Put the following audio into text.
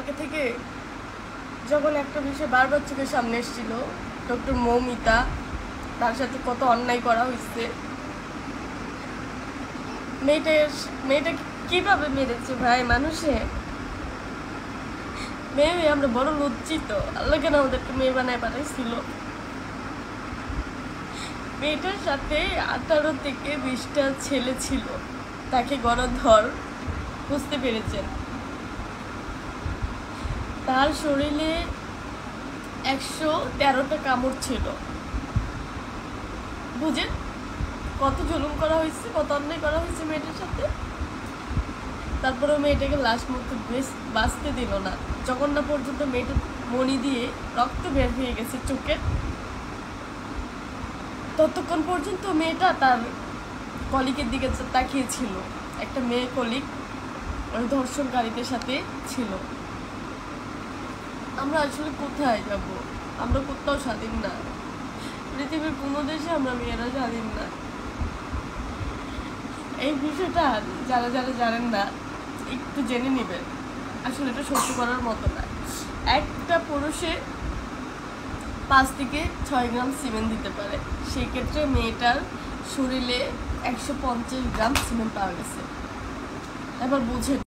কালকে থেকে যখন একটা বিষয় বারবার চোখের সামনে এসেছিল, ডক্টর মৌমিতা, তার সাথে কত অন্যায় করা হয়েছে। মেয়েটা কিভাবে মেরেছে ভাই মানুষে। মেয়ে আমরা বড় লজ্জিত, আল্লাহ কেন আমাদেরকে মেয়ে বানায় পাঠাইছিল। মেয়েটার সাথে 18 থেকে 20টা ছেলে ছিল, তাকে গণধর বুঝতে পেরেছেন। তার শরীরে 113টা কামড় ছিল। বুঝেন কত জুলুম করা হয়েছে, কত অন্যায় করা হয়েছে মেয়েটার সাথে। তারপরে মেয়েটাকে লাশ মুক্ত বাঁচতে দিল না, যখন না পর্যন্ত মেয়েটার মনি দিয়ে রক্ত বের হয়ে গেছে চোখে, ততক্ষণ পর্যন্ত মেয়েটা তার কলিগের দিকে তাকিয়েছিল। একটা মেয়ে কলিগ ওই ধর্ষণকারীদের সাথে ছিল। আমরা আসলে কোথায় যাব? আমরা কোথাও স্বাধীন না, পৃথিবীর কোনো দেশে আমরা মেয়েরা স্বাধীন না। এই বিষয়টা যারা যারা জানেন না একটু জেনে নেবেন, আসলে এটা সহ্য করার মতো না। একটা পুরুষে 5 থেকে 6 গ্রাম সিমেন্ট দিতে পারে, সেই ক্ষেত্রে মেয়েটার শরীরে 150 গ্রাম সিমেন্ট পাওয়া গেছে। এবার বুঝেন।